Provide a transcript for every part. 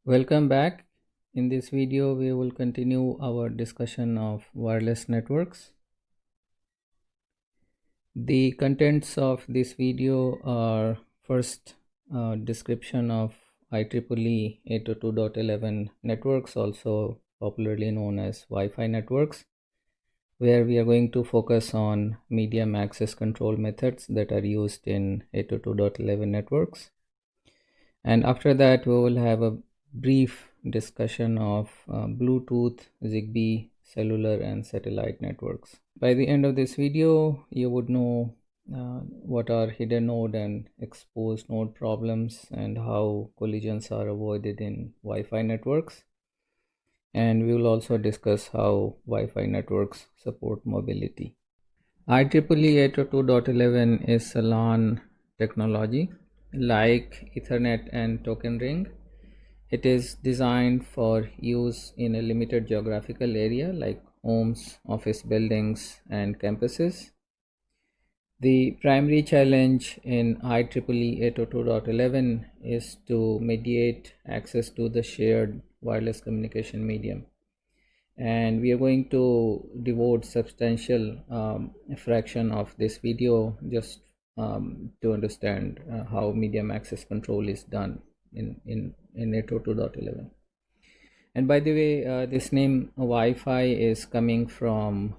Welcome back. In this video, we will continue our discussion of wireless networks. The contents of this video are first description of IEEE 802.11 networks, also popularly known as Wi-Fi networks, where we are going to focus on medium access control methods that are used in 802.11 networks. And after that, we will have a brief discussion of Bluetooth, ZigBee, cellular and satellite networks. By the end of this video, you would know what are hidden node and exposed node problems and how collisions are avoided in Wi-Fi networks. And we will also discuss how Wi-Fi networks support mobility. IEEE 802.11 is a LAN technology like Ethernet and Token Ring. It is designed for use in a limited geographical area like homes, office buildings, and campuses. The primary challenge in IEEE 802.11 is to mediate access to the shared wireless communication medium. And we are going to devote substantial fraction of this video just to understand how medium access control is done in 802.11. And by the way, this name Wi-Fi is coming from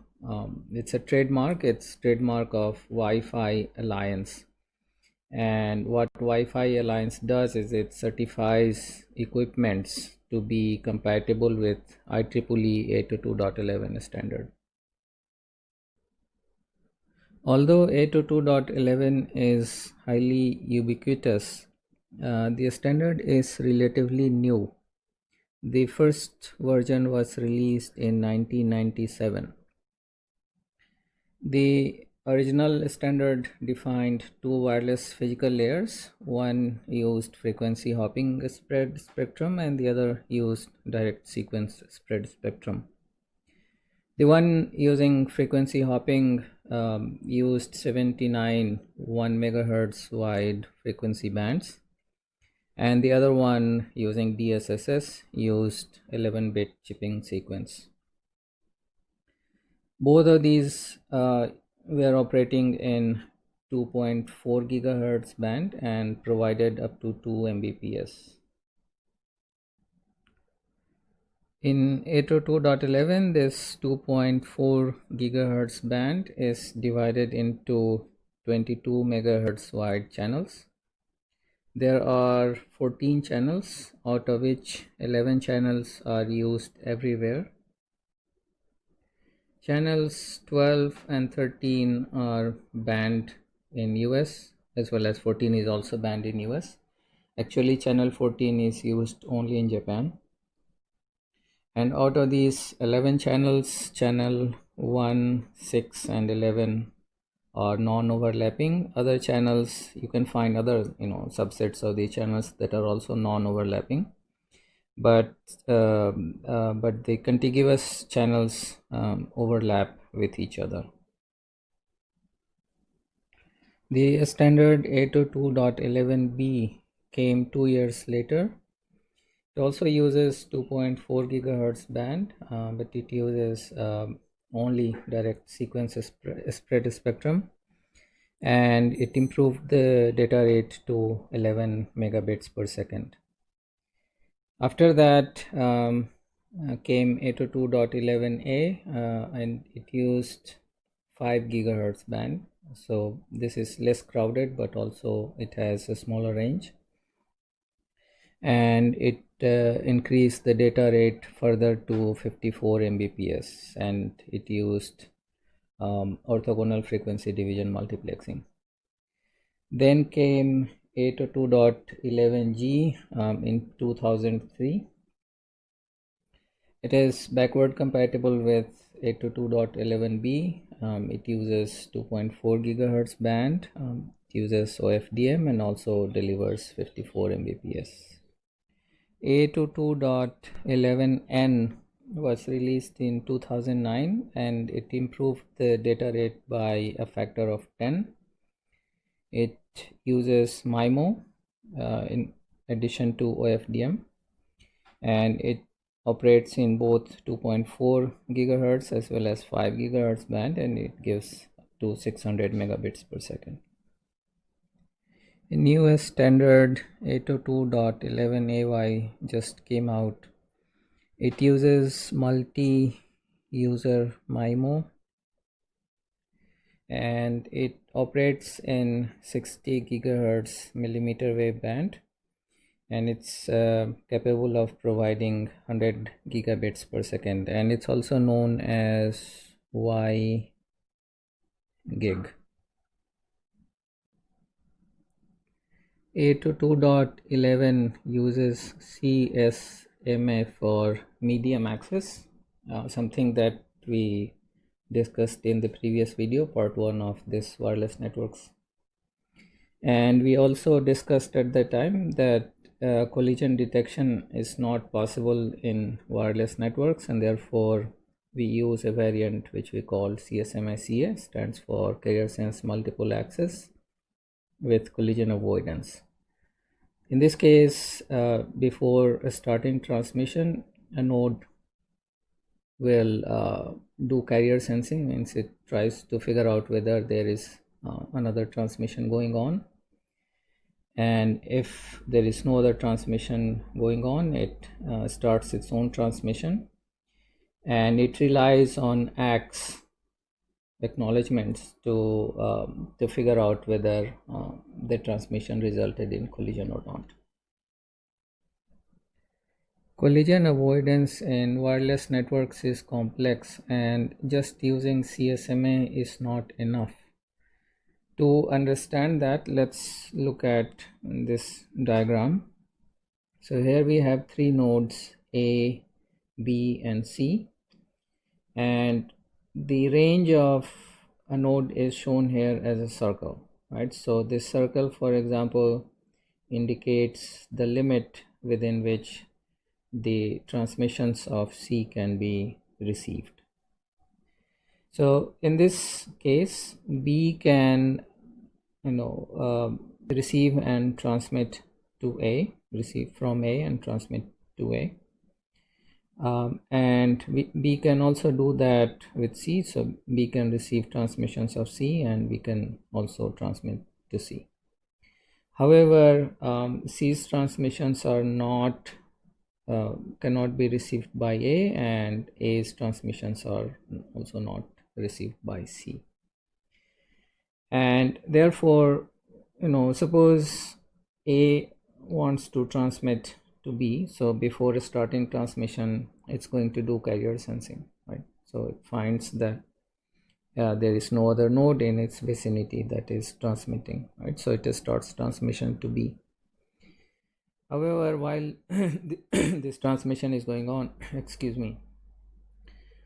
it's a trademark. It's trademark of Wi-Fi Alliance. And what Wi-Fi Alliance does is it certifies equipments to be compatible with IEEE 802.11 standard. Although 802.11 is highly ubiquitous, the standard is relatively new. The first version was released in 1997. The original standard defined two wireless physical layers. One used frequency hopping spread spectrum and the other used direct sequence spread spectrum. The one using frequency hopping used 79 1 megahertz wide frequency bands, and the other one using DSSS used 11-bit chipping sequence. Both of these were operating in 2.4 gigahertz band and provided up to 2 Mbps. In 802.11, this 2.4 gigahertz band is divided into 22 megahertz wide channels. There are 14 channels, out of which 11 channels are used everywhere. Channels 12 and 13 are banned in US, as well as 14 is also banned in US. Actually, channel 14 is used only in Japan. And out of these 11 channels, channel 1, 6 and 11 are non-overlapping. Other channels, you can find other subsets of the channels that are also non-overlapping, but the contiguous channels overlap with each other. The standard 802.11b came 2 years later. It also uses 2.4 gigahertz band, but it uses only direct sequence spread spectrum, and it improved the data rate to 11 megabits per second. After that came 802.11a, and it used 5 gigahertz band. So this is less crowded, but also it has a smaller range, and it increased the data rate further to 54 Mbps, and it used orthogonal frequency division multiplexing. Then came 802.11g in 2003. It is backward compatible with 802.11b. It uses 2.4 gigahertz band, it uses OFDM, and also delivers 54 Mbps. 802.11n was released in 2009, and it improved the data rate by a factor of 10. It uses MIMO in addition to OFDM, and it operates in both 2.4 gigahertz as well as 5 gigahertz band, and it gives up to 600 megabits per second. The newest standard 802.11 just came out. It uses multi-user MIMO, and it operates in 60 gigahertz millimeter wave band, and it's capable of providing 100 gigabits per second, and it's also known as Y gig. 802.11 uses CSMA for medium access, something that we discussed in the previous video, part 1 of this wireless networks. And we also discussed at the time that collision detection is not possible in wireless networks, and therefore we use a variant which we call CSMA-CA, stands for Carrier Sense Multiple Access with collision avoidance. In this case, before starting transmission, a node will do carrier sensing, means it tries to figure out whether there is another transmission going on, and if there is no other transmission going on, it starts its own transmission, and it relies on ACKs acknowledgements to figure out whether the transmission resulted in collision or not. Collision avoidance in wireless networks is complex, and just using CSMA is not enough. To understand that, let's look at this diagram. So here we have three nodes A, B, and C, and the range of a node is shown here as a circle, right? So this circle, for example, indicates the limit within which the transmissions of C can be received. So in this case, B can receive and transmit to A, receive from A and transmit to A. And B can also do that with C. So B can receive transmissions of C, and we can also transmit to C. However, C's transmissions are not cannot be received by A, and A's transmissions are also not received by C. And therefore, suppose A wants to transmit to B, so before starting transmission, it's going to do carrier sensing, right? So it finds that there is no other node in its vicinity that is transmitting, right? So it starts transmission to B. However, while this transmission is going on,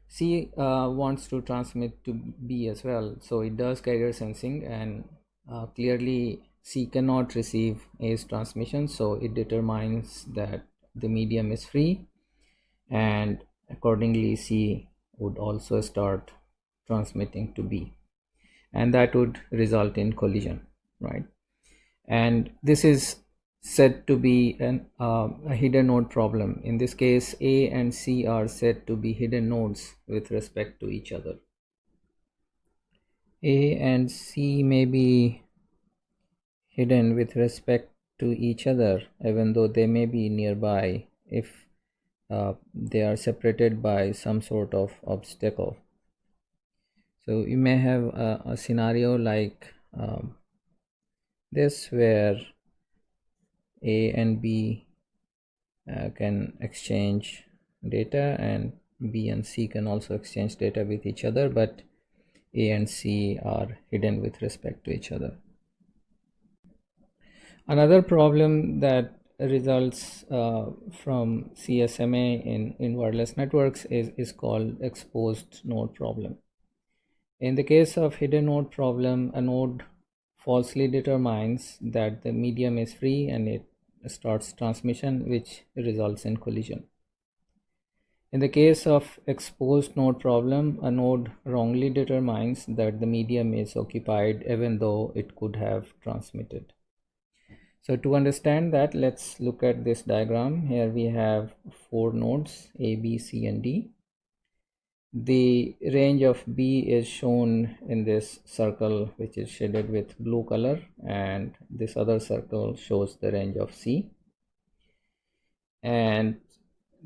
C wants to transmit to B as well, so it does carrier sensing, and clearly C cannot receive A's transmission, so it determines that the medium is free, and accordingly C would also start transmitting to B, and that would result in collision, right? And this is said to be a hidden node problem. In this case, A and C are said to be hidden nodes with respect to each other. A and C may be hidden with respect to each other, even though they may be nearby if they are separated by some sort of obstacle. So you may have a scenario like this, where A and B can exchange data, and B and C can also exchange data with each other, but A and C are hidden with respect to each other. Another problem that results from CSMA in wireless networks is called exposed node problem. In the case of hidden node problem, a node falsely determines that the medium is free, and it starts transmission, which results in collision. In the case of exposed node problem, a node wrongly determines that the medium is occupied even though it could have transmitted. So to understand that, let's look at this diagram. Here we have 4 nodes A, B, C and D. The range of B is shown in this circle, which is shaded with blue color, and this other circle shows the range of C. And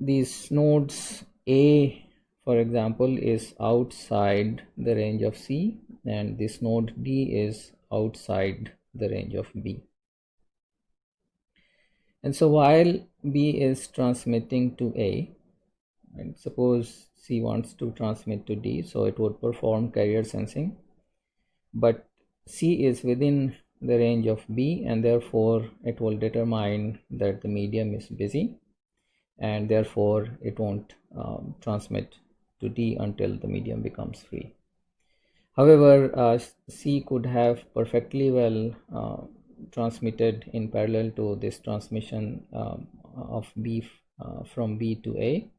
these nodes A, for example, is outside the range of C, and this node D is outside the range of B. And so while B is transmitting to A, and suppose C wants to transmit to D, so it would perform carrier sensing, but C is within the range of B, and therefore it will determine that the medium is busy, and therefore it won't transmit to D until the medium becomes free. However, C could have perfectly well transmitted in parallel to this transmission of B from B to A,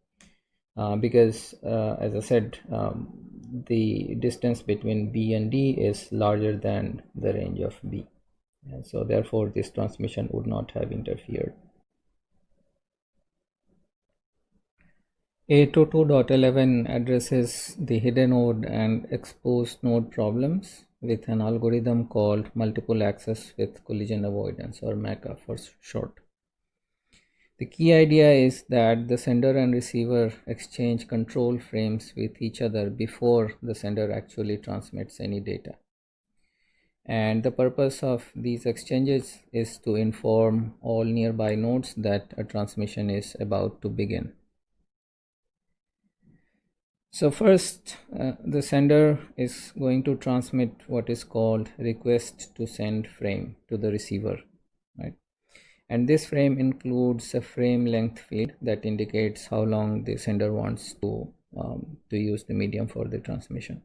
because as I said, the distance between B and D is larger than the range of B, and so therefore this transmission would not have interfered. 802.11 addresses the hidden node and exposed node problems with an algorithm called multiple access with collision avoidance, or MACA for short. The key idea is that the sender and receiver exchange control frames with each other before the sender actually transmits any data. And the purpose of these exchanges is to inform all nearby nodes that a transmission is about to begin. So first, the sender is going to transmit what is called request to send frame to the receiver, right? And this frame includes a frame length field that indicates how long the sender wants to use the medium for the transmission.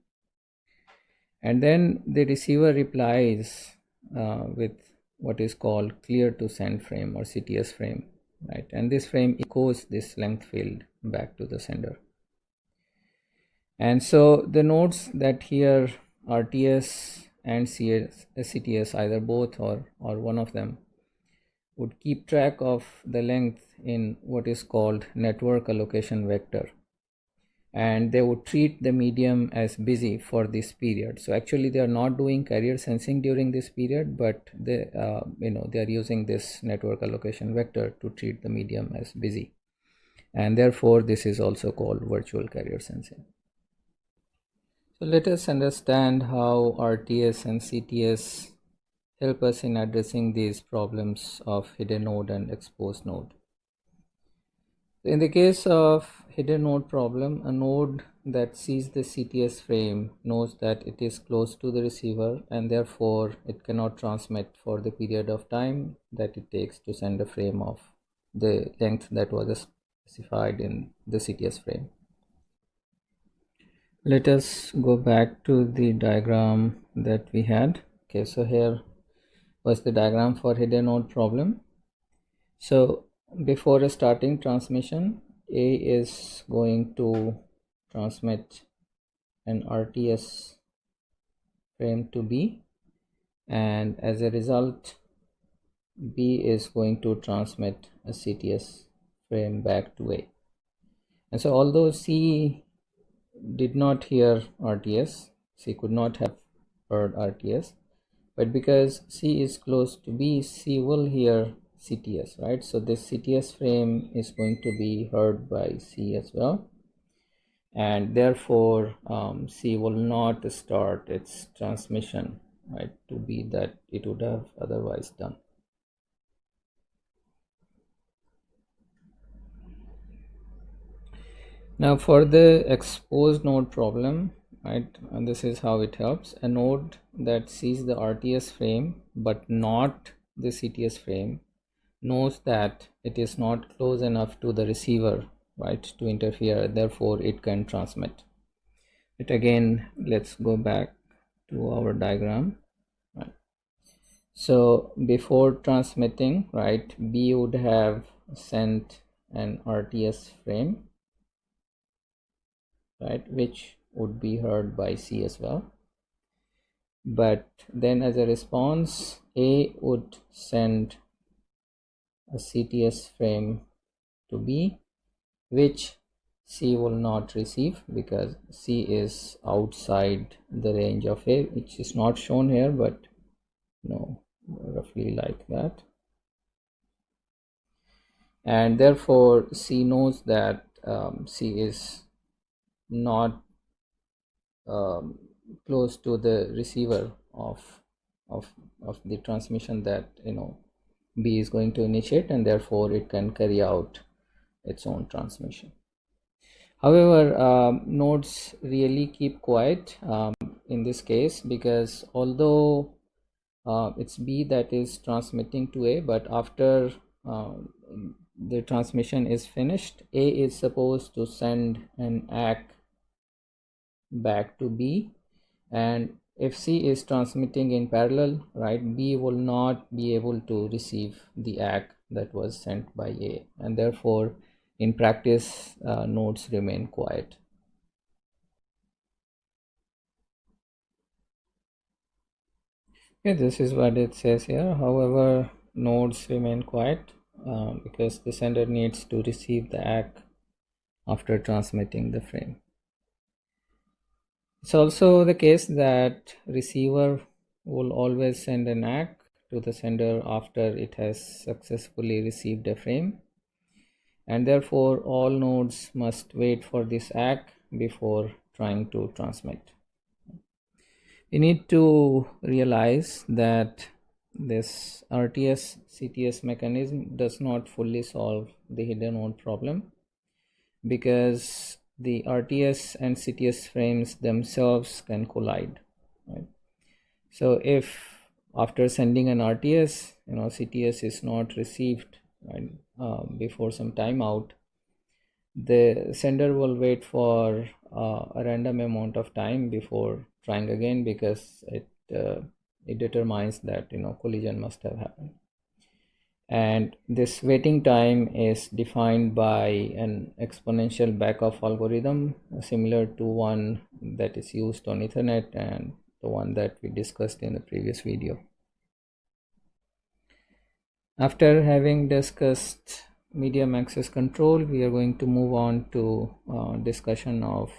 And then the receiver replies with what is called clear to send frame, or CTS frame, right? And this frame echoes this length field back to the sender. And so the nodes that here RTS and CTS, either both or one of them, would keep track of the length in what is called network allocation vector, and they would treat the medium as busy for this period. So actually they are not doing carrier sensing during this period, but they are using this network allocation vector to treat the medium as busy, and therefore this is also called virtual carrier sensing. So let us understand how RTS and CTS help us in addressing these problems of hidden node and exposed node. In the case of hidden node problem, a node that sees the CTS frame knows that it is close to the receiver, and therefore it cannot transmit for the period of time that it takes to send a frame of the length that was specified in the CTS frame. Let us go back to the diagram that we had. Okay, so here was the diagram for hidden node problem. So before starting transmission, A is going to transmit an RTS frame to B, and as a result B is going to transmit a CTS frame back to A. And so although C did not hear RTS, C could not have heard RTS, but because C is close to B, C will hear CTS, right? So this CTS frame is going to be heard by C as well, and therefore C will not start its transmission, right, to B that it would have otherwise done. Now for the exposed node problem, right, and this is how it helps. A node that sees the RTS frame but not the CTS frame knows that it is not close enough to the receiver, right, to interfere, therefore it can transmit. But again, let's go back to our diagram, right? So before transmitting, right, B would have sent an RTS frame, right, which would be heard by C as well. But then as a response, A would send a CTS frame to B, which C will not receive because C is outside the range of A, which is not shown here, but roughly like that. And therefore C knows that C is not close to the receiver of the transmission that B is going to initiate, and therefore it can carry out its own transmission. However, nodes really keep quiet in this case, because although it's B that is transmitting to A, but after the transmission is finished, A is supposed to send an ACK back to B, and if C is transmitting in parallel, right, B will not be able to receive the ACK that was sent by A, and therefore in practice nodes remain quiet. Okay, this is what it says here. However, nodes remain quiet because the sender needs to receive the ACK after transmitting the frame. It's also the case that receiver will always send an ACK to the sender after it has successfully received a frame, and therefore all nodes must wait for this ACK before trying to transmit. We need to realize that this RTS CTS mechanism does not fully solve the hidden node problem, because the RTS and CTS frames themselves can collide, right? So if after sending an RTS, CTS is not received, right, before some timeout, the sender will wait for a random amount of time before trying again, because it determines that collision must have happened. And this waiting time is defined by an exponential backoff algorithm similar to one that is used on Ethernet and the one that we discussed in the previous video. After having discussed medium access control, we are going to move on to discussion of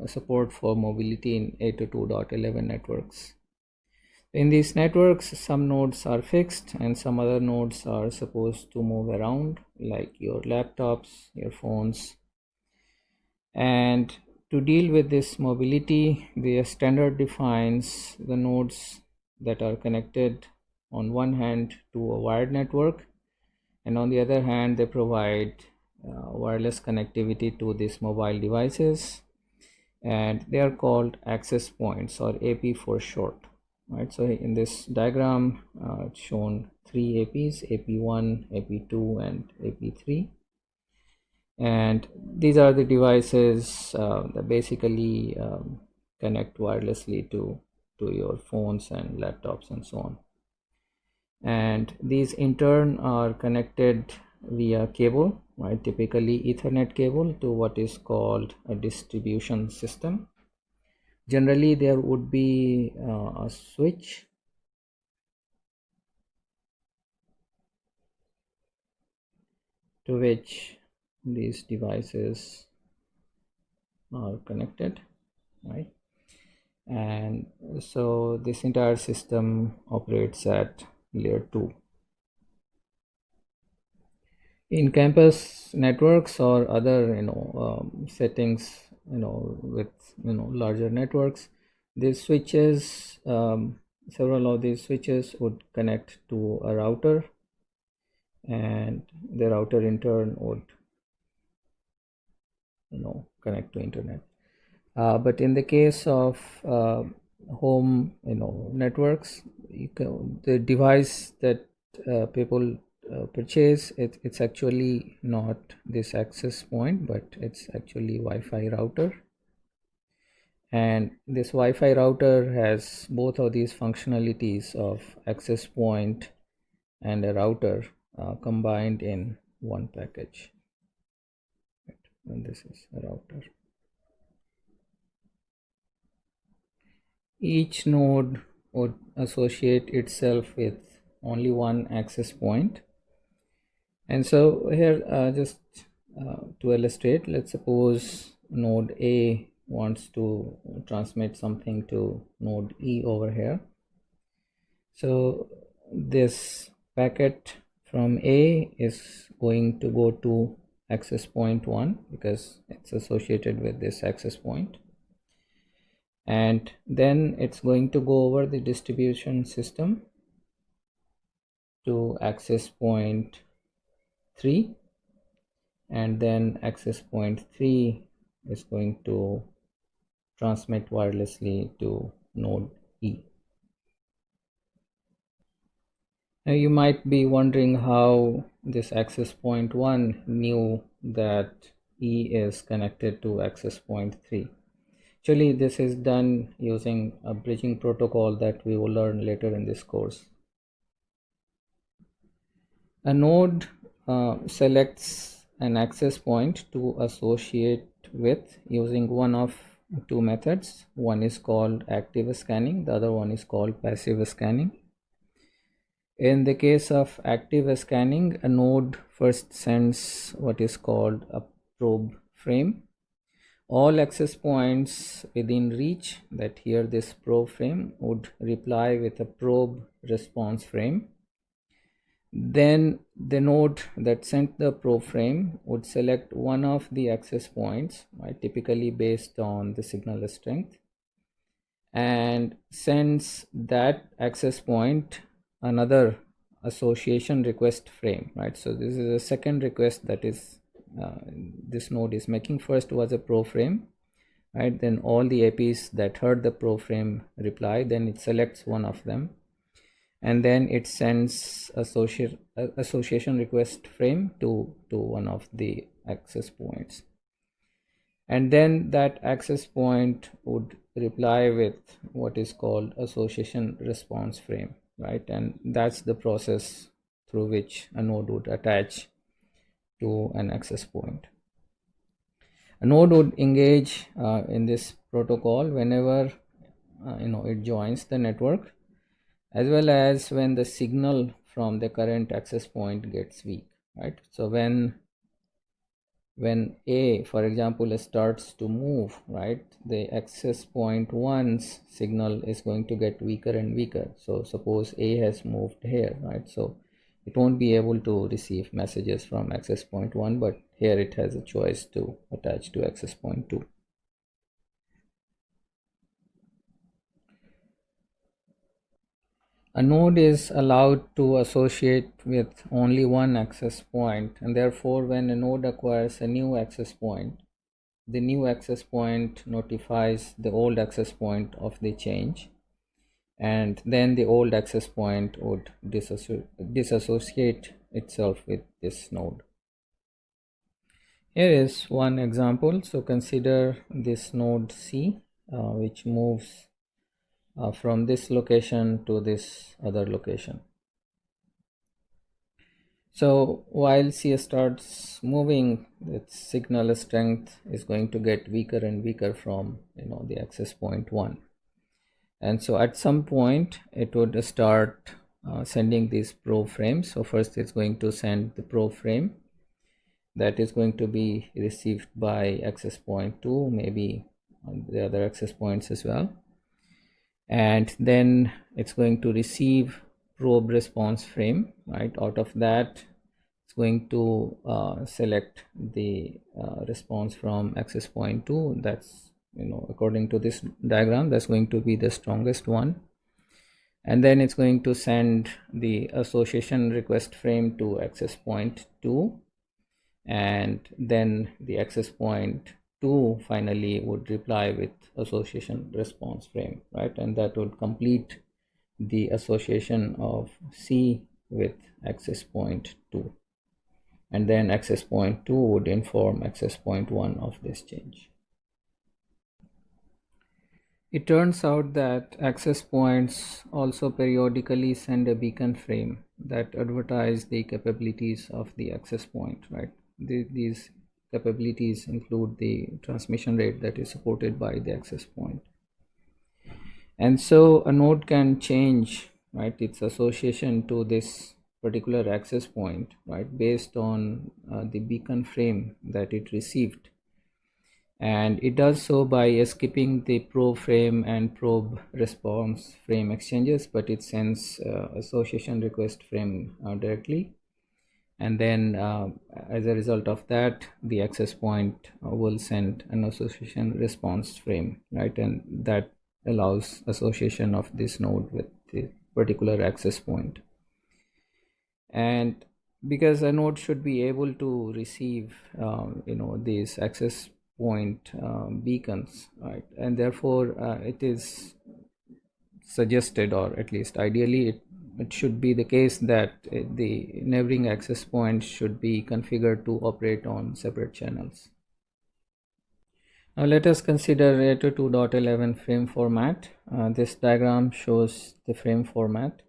support for mobility in 802.11 networks. In these networks, some nodes are fixed and some other nodes are supposed to move around, like your laptops, your phones. And to deal with this mobility, the standard defines the nodes that are connected on one hand to a wired network, and on the other hand they provide wireless connectivity to these mobile devices, and they are called access points, or AP for short. Right, so in this diagram it's shown three APs, AP1, AP2 and AP3, and these are the devices that basically connect wirelessly to your phones and laptops and so on. And these in turn are connected via cable, right, typically Ethernet cable, to what is called a distribution system. Generally there would be a switch to which these devices are connected, right? And so this entire system operates at layer 2. In campus networks or other settings with larger networks, these switches, several of these switches would connect to a router, and the router in turn would connect to internet. But in the case of home networks, the device that people purchase, it's actually not this access point, but it's actually Wi-Fi router. And this Wi-Fi router has both of these functionalities of access point and a router combined in one package. Right. And this is a router. Each node would associate itself with only one access point, And so here, just to illustrate, let's suppose node A wants to transmit something to node E over here. So this packet from A is going to go to access point 1 because it's associated with this access point, and then it's going to go over the distribution system to access point 3, and then access point 3 is going to transmit wirelessly to node E. Now you might be wondering how this access point 1 knew that E is connected to access point 3. Actually, this is done using a bridging protocol that we will learn later in this course. A node selects an access point to associate with using one of two methods. One is called active scanning, the other one is called passive scanning. In the case of active scanning, a node first sends what is called a probe frame. All access points within reach, that here this probe frame, would reply with a probe response frame. Then the node that sent the probe frame would select one of the access points, right, typically based on the signal strength, and sends that access point another association request frame, right? So this is a second request that is this node is making. First was a probe frame, right? Then all the APs that heard the probe frame reply, then it selects one of them, and then it sends association request frame to one of the access points, and then that access point would reply with what is called association response frame, right? And that's the process through which a node would attach to an access point. A node would engage in this protocol whenever it joins the network, as well as when the signal from the current access point gets weak, right? So when A, for example, starts to move, right, the access point 1's signal is going to get weaker and weaker. So suppose A has moved here, right? So it won't be able to receive messages from access point 1, but here it has a choice to attach to access point 2. A node is allowed to associate with only one access point, and therefore when a node acquires a new access point, the new access point notifies the old access point of the change, and then the old access point would disassociate itself with this node. Here is one example. So consider this node C, which moves from this location to this other location. So while C starts moving, its signal strength is going to get weaker and weaker from the access point 1, and so at some point it would start sending these probe frames. So first it's going to send the probe frame that is going to be received by access point 2, maybe on the other access points as well, and then it's going to receive probe response frame, right? Out of that, it's going to select the response from access point 2. That's according to this diagram, that's going to be the strongest one, and then it's going to send the association request frame to access point 2, and then the access point 2 finally would reply with association response frame, right? And that would complete the association of C with access point 2, and then access point 2 would inform access point 1 of this change. It turns out that access points also periodically send a beacon frame that advertise the capabilities of the access point, right? These capabilities include the transmission rate that is supported by the access point. And so a node can change, right, its association to this particular access point, right, based on the beacon frame that it received. And it does so by skipping the probe frame and probe response frame exchanges, but it sends association request frame directly. And then as a result of that, the access point will send an association response frame, right, and that allows association of this node with the particular access point. And because a node should be able to receive these access point beacons, right, and therefore it is suggested, or at least ideally it should be the case, that the neighboring access points should be configured to operate on separate channels. Now let us consider 802.11 frame format. This diagram shows the frame format.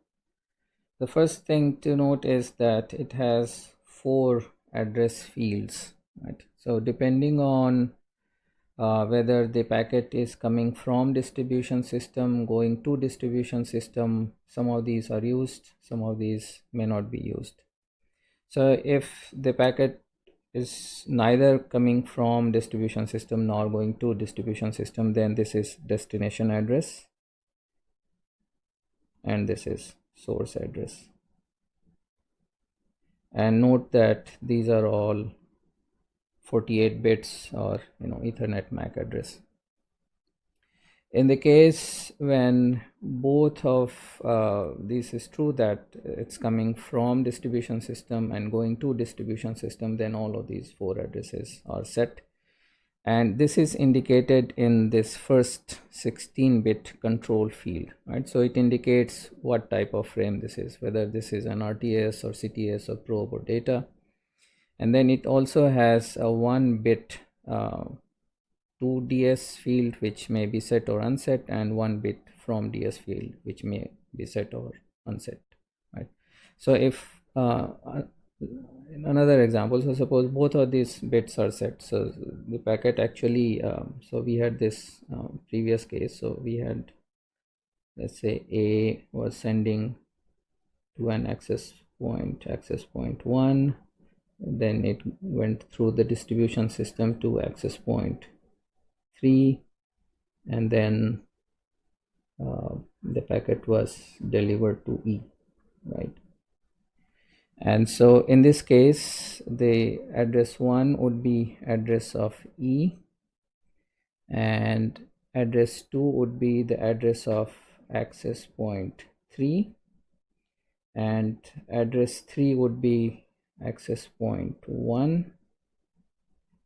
The first thing to note is that it has 4 address fields, right? So depending on whether the packet is coming from distribution system going to distribution system, some of these are used, some of these may not be used. So if the packet is neither coming from distribution system nor going to distribution system, then this is destination address and this is source address. And note that these are all 48 bits or Ethernet MAC address. In the case when both of this is true, that it's coming from distribution system and going to distribution system, then all of these 4 addresses are set. And this is indicated in this first 16-bit control field, right? So it indicates what type of frame this is, whether this is an RTS or CTS or probe or data. And then it also has a 1-bit 2DS field which may be set or unset, and 1 bit from DS field which may be set or unset, right? So if in another example, so suppose both of these bits are set, so the packet actually so we had this previous case, so we had, let's say, A was sending to an access point 1, then it went through the distribution system to access point 3, and then the packet was delivered to E, right? And so in this case, the address 1 would be address of E, and address 2 would be the address of access point 3, and address 3 would be access point 1,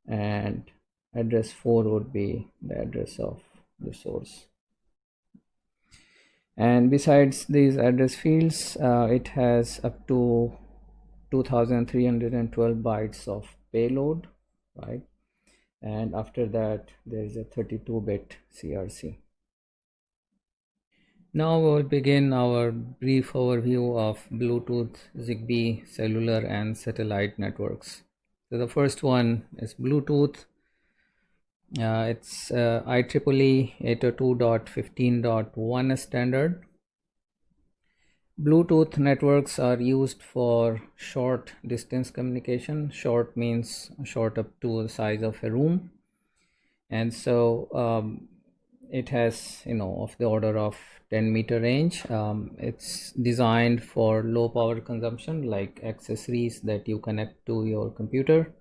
and address 4 would be the address of the source. And besides these address fields, it has up to 2312 bytes of payload, right? And after that there is a 32-bit CRC. Now we will begin our brief overview of Bluetooth, ZigBee, cellular and satellite networks. So the first one is Bluetooth. It's IEEE 802.11 standard. Bluetooth networks are used for short distance communication. Short means short up to the size of a room, and so it has of the order of 10-meter range. It's designed for low power consumption, like accessories that you connect to your computer,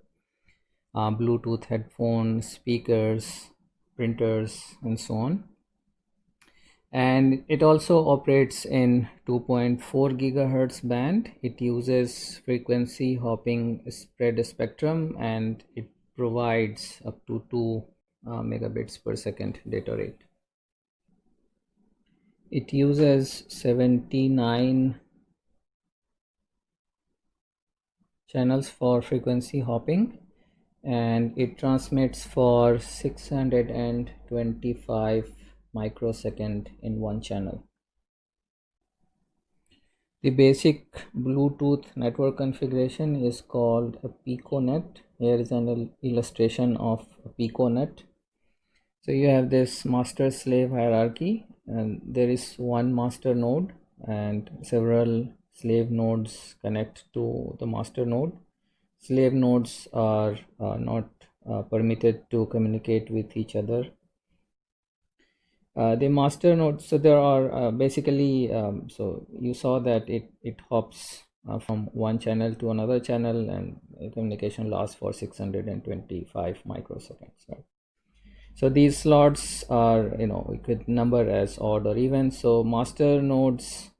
Bluetooth headphones, speakers, printers, and so on. And it also operates in 2.4 gigahertz band. It uses frequency hopping spread spectrum, and it provides up to 2 megabits per second data rate. It uses 79 channels for frequency hopping, and it transmits for 625 microsecond in one channel. The basic Bluetooth network configuration is called a piconet. Here is an illustration of a piconet. So you have this master slave hierarchy, and there is one master node and several slave nodes connect to the master node. Slave nodes are not permitted to communicate with each other. The master node, so there are basically, so you saw that it hops from one channel to another channel, and communication lasts for 625 microseconds, right? So these slots are, we could number as odd or even. So master nodes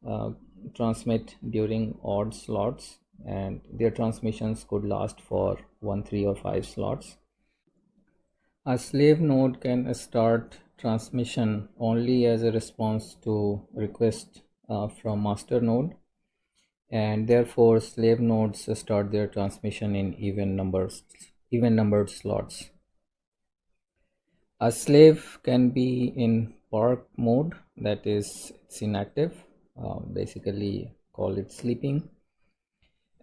transmit during odd slots, and their transmissions could last for 1, 3, or 5 slots. A slave node can start transmission only as a response to request from master node, and therefore slave nodes start their transmission in even numbered slots. A slave can be in park mode, that is, it's inactive, basically call it sleeping,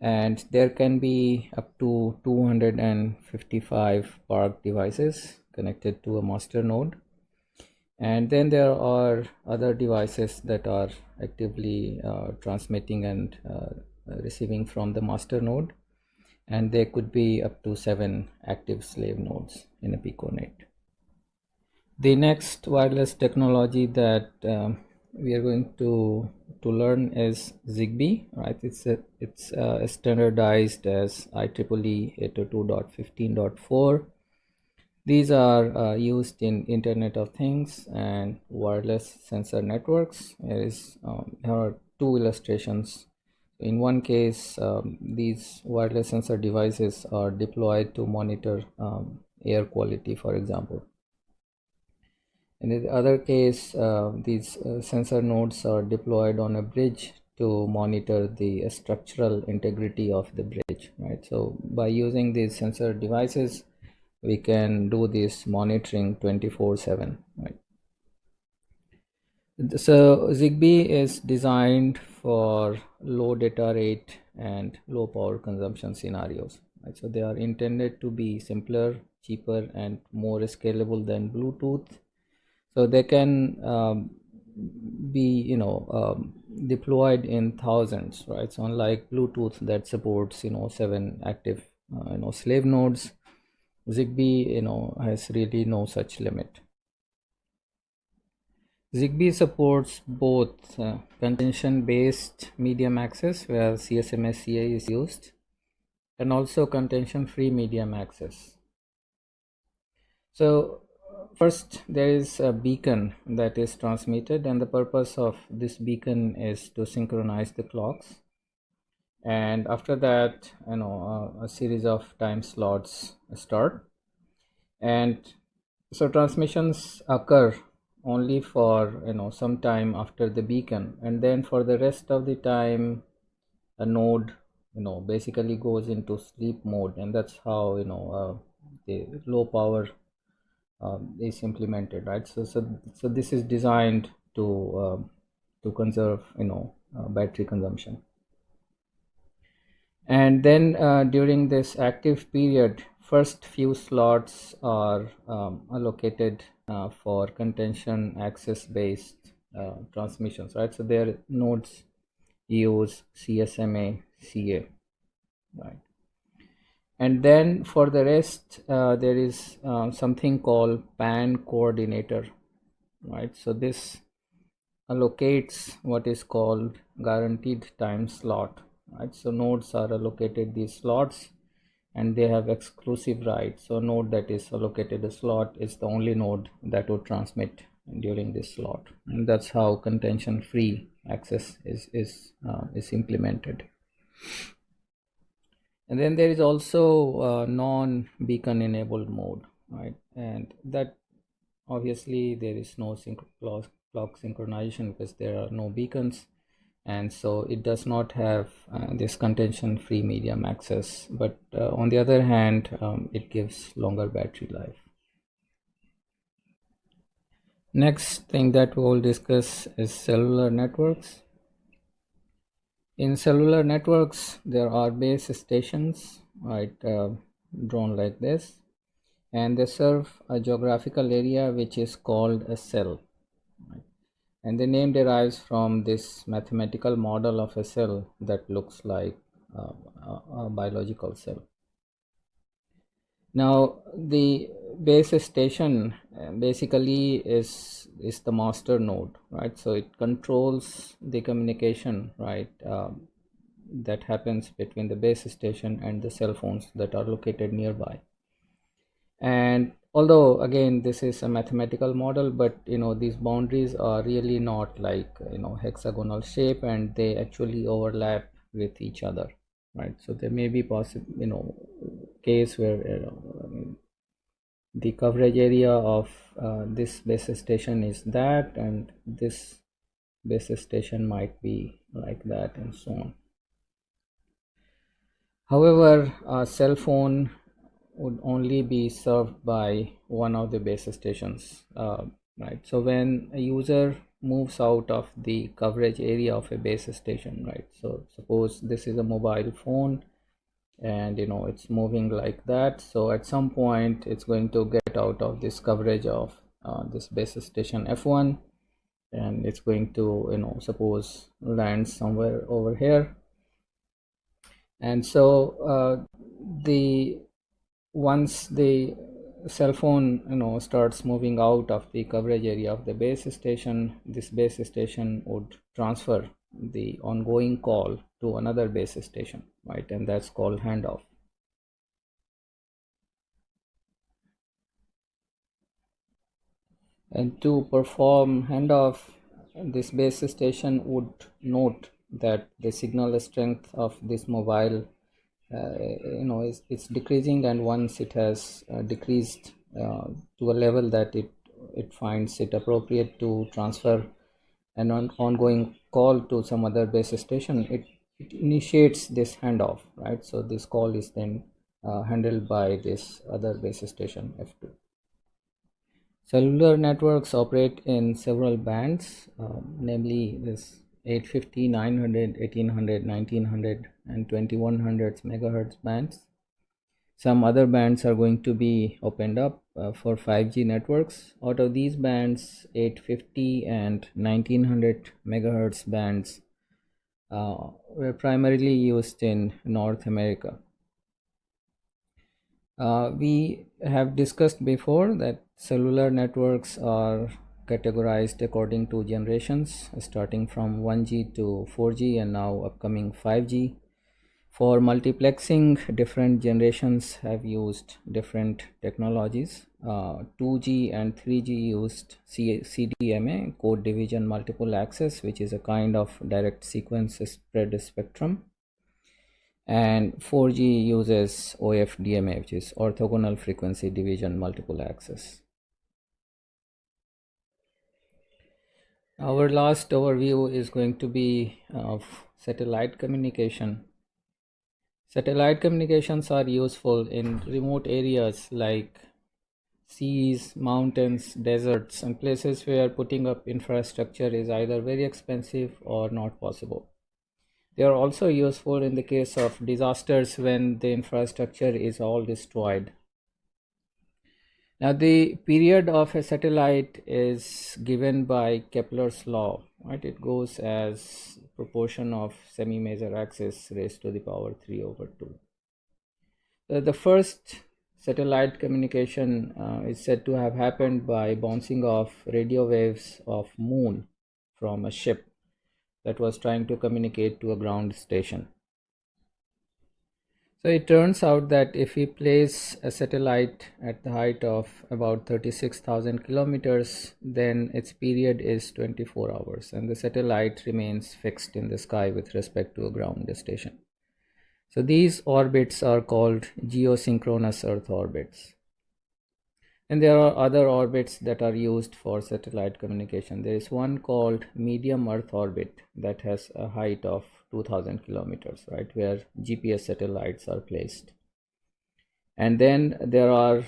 and there can be up to 255 park devices connected to a master node. And then there are other devices that are actively transmitting and receiving from the master node, and there could be up to 7 active slave nodes in a piconet. The next wireless technology that we are going to learn is ZigBee, right? It's standardized as IEEE 802.11.4. These are used in Internet of Things and wireless sensor networks. There are two illustrations. In one case, these wireless sensor devices are deployed to monitor air quality, for example. In the other case, these sensor nodes are deployed on a bridge to monitor the structural integrity of the bridge, right? So by using these sensor devices, we can do this monitoring 24/7, right? So ZigBee is designed for low data rate and low power consumption scenarios, right? So they are intended to be simpler, cheaper, and more scalable than Bluetooth. So they can be deployed in thousands, right? So unlike Bluetooth that supports 7 active slave nodes, ZigBee has really no such limit. ZigBee supports both contention based medium access, where CSMA/CA is used, and also contention free medium access. So first, there is a beacon that is transmitted, and the purpose of this beacon is to synchronize the clocks. And after that, a series of time slots start, and so transmissions occur only for some time after the beacon, and then for the rest of the time, a node basically goes into sleep mode, and that's how the low power is implemented, right? So this is designed to conserve battery consumption. And then during this active period, first few slots are allocated for contention access based transmissions, right? So their nodes use CSMA CA, right? And then for the rest, there is something called pan coordinator, right? So this allocates what is called guaranteed time slot, right? So nodes are allocated these slots, and they have exclusive rights. So a node that is allocated a slot is the only node that would transmit during this slot, and that's how contention free access is implemented. And then there is also non beacon enabled mode, right? And that obviously there is no clock synchronization because there are no beacons, and so it does not have this contention free medium access, but on the other hand, it gives longer battery life. Next thing that we will discuss is cellular networks. In cellular networks, there are base stations, right, drawn like this, and they serve a geographical area which is called a cell, right? And the name derives from this mathematical model of a cell that looks like a biological cell. Now, the base station basically is the master node, right? So it controls the communication, right, that happens between the base station and the cell phones that are located nearby. And although again this is a mathematical model, but these boundaries are really not like hexagonal shape, and they actually overlap with each other, right? So there may be possible case where the coverage area of this base station is that, and this base station might be like that, and so on. However, a cell phone would only be served by one of the base stations, right? So when a user moves out of the coverage area of a base station, right? So suppose this is a mobile phone, and it's moving like that. So at some point it's going to get out of this coverage of this base station F1, and it's going to suppose land somewhere over here. And so the once the cell phone starts moving out of the coverage area of the base station, this base station would transfer the ongoing call to another base station, right? And that's called handoff. And to perform handoff, this base station would note that the signal strength of this mobile it's decreasing, and once it has decreased to a level that it finds it appropriate to transfer an ongoing call to some other base station, it initiates this handoff, right? So this call is then handled by this other base station F2. Cellular networks operate in several bands, namely this 850, 900, 1800, 1900, and 2100 megahertz bands. Some other bands are going to be opened up for 5G networks. Out of these bands, 850 and 1900 megahertz bands were primarily used in North America. We have discussed before that cellular networks are categorized according to generations, starting from 1G to 4G and now upcoming 5G. For multiplexing, different generations have used different technologies. 2G and 3G used CDMA, code division multiple access, which is a kind of direct sequence spread spectrum. And 4G uses OFDMA, which is orthogonal frequency division multiple access. Our last overview is going to be of satellite communication. Satellite communications are useful in remote areas like seas, mountains, deserts, and places where putting up infrastructure is either very expensive or not possible. They are also useful in the case of disasters when the infrastructure is all destroyed. Now, the period of a satellite is given by Kepler's law, right? It goes as proportion of semi-major axis raised to the power 3 over 2. The first satellite communication is said to have happened by bouncing off radio waves of moon from a ship that was trying to communicate to a ground station. So it turns out that if we place a satellite at the height of about 36,000 kilometers, then its period is 24 hours, and the satellite remains fixed in the sky with respect to a ground station. So these orbits are called geosynchronous Earth orbits. And there are other orbits that are used for satellite communication. There is one called medium Earth orbit that has a height of 2000 kilometers, right, where GPS satellites are placed. And then there are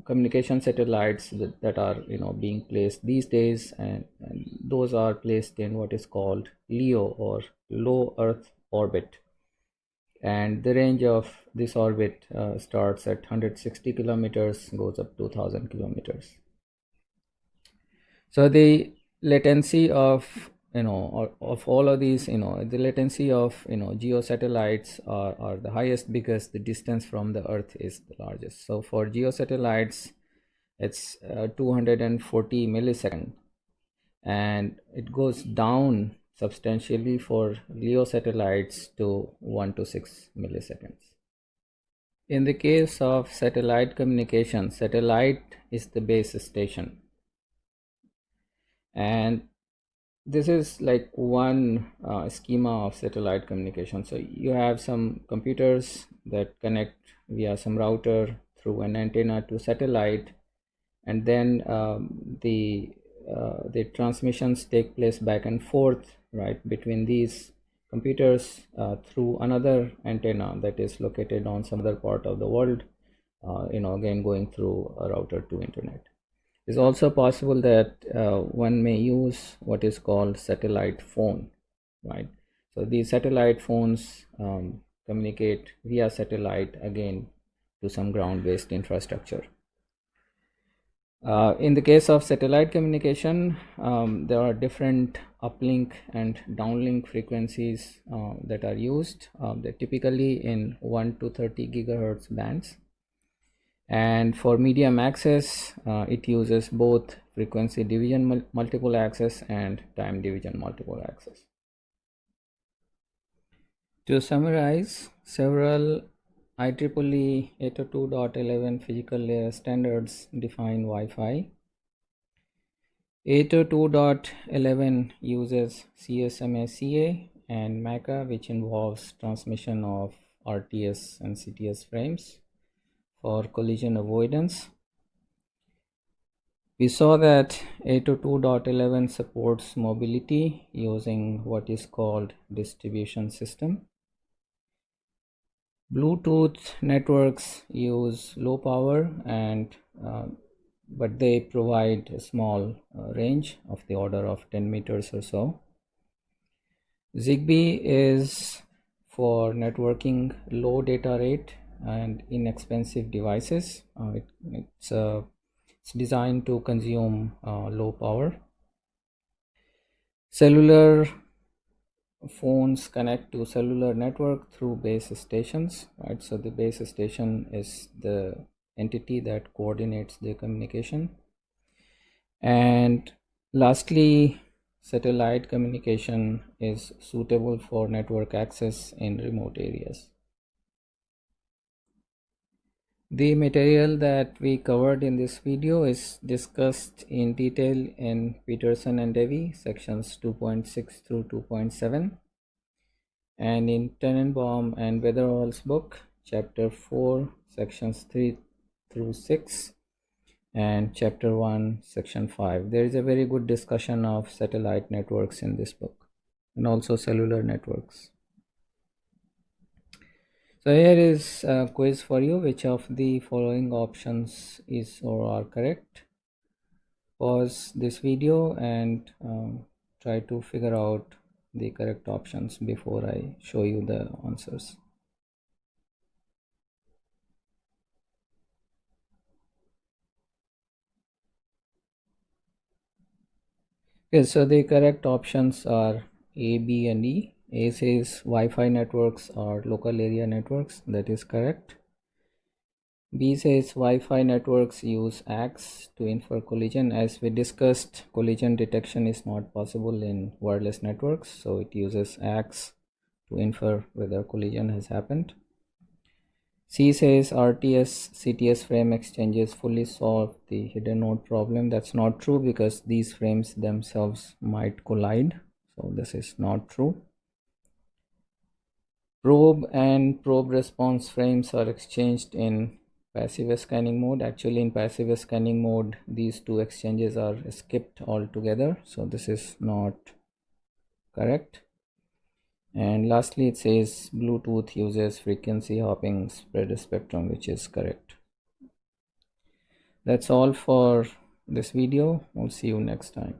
communication satellites that are being placed these days, and those are placed in what is called LEO, or low Earth orbit. And the range of this orbit starts at 160 kilometers, goes up to 1000 kilometers. So the latency of of all of these, the latency of geo satellites are the highest because the distance from the earth is the largest. So for geo satellites, it's 240 millisecond, and it goes down substantially for LEO satellites to 1 to 6 milliseconds. In the case of satellite communication, satellite is the base station, and this is like one schema of satellite communication. So you have some computers that connect via some router through an antenna to satellite, and then the transmissions take place back and forth, right, between these computers through another antenna that is located on some other part of the world, again going through a router to internet. It's also possible that one may use what is called satellite phone, right? So these satellite phones communicate via satellite again to some ground-based infrastructure. In the case of satellite communication, there are different uplink and downlink frequencies that are used. They're typically in 1 to 30 gigahertz bands. And for medium access, it uses both frequency division multiple access and time division multiple access. To summarize, several IEEE 802.11 physical layer standards define Wi-Fi. 802.11 uses CSMA-CA and MACA, which involves transmission of RTS and CTS frames for collision avoidance. We saw that 802.11 supports mobility using what is called distribution system. Bluetooth networks use low power but they provide a small range of the order of 10 meters or so. ZigBee is for networking low data rate and inexpensive devices. It's designed to consume low power. Cellular phones connect to cellular network through base stations, right? So the base station is the entity that coordinates the communication. And lastly, satellite communication is suitable for network access in remote areas. The material that we covered in this video is discussed in detail in Peterson and Devi sections 2.6 through 2.7, and in Tenenbaum and Weatherall's book chapter 4 sections 3 through 6 and chapter 1 section 5. There is a very good discussion of satellite networks in this book, and also cellular networks. So here is a quiz for you. Which of the following options is or are correct? Pause this video and try to figure out the correct options before I show you the answers. Okay, so the correct options are A, B, and E. A says Wi-Fi networks are local area networks. That is correct. B says Wi-Fi networks use AX to infer collision. As we discussed, collision detection is not possible in wireless networks, so it uses AX to infer whether collision has happened. C says RTS CTS frame exchanges fully solve the hidden node problem. That's not true because these frames themselves might collide, so this is not true. Probe and probe response frames are exchanged in passive scanning mode. Actually, in passive scanning mode, these two exchanges are skipped altogether, so this is not correct. And lastly, it says Bluetooth uses frequency hopping spread spectrum, which is correct. That's all for this video. We'll see you next time.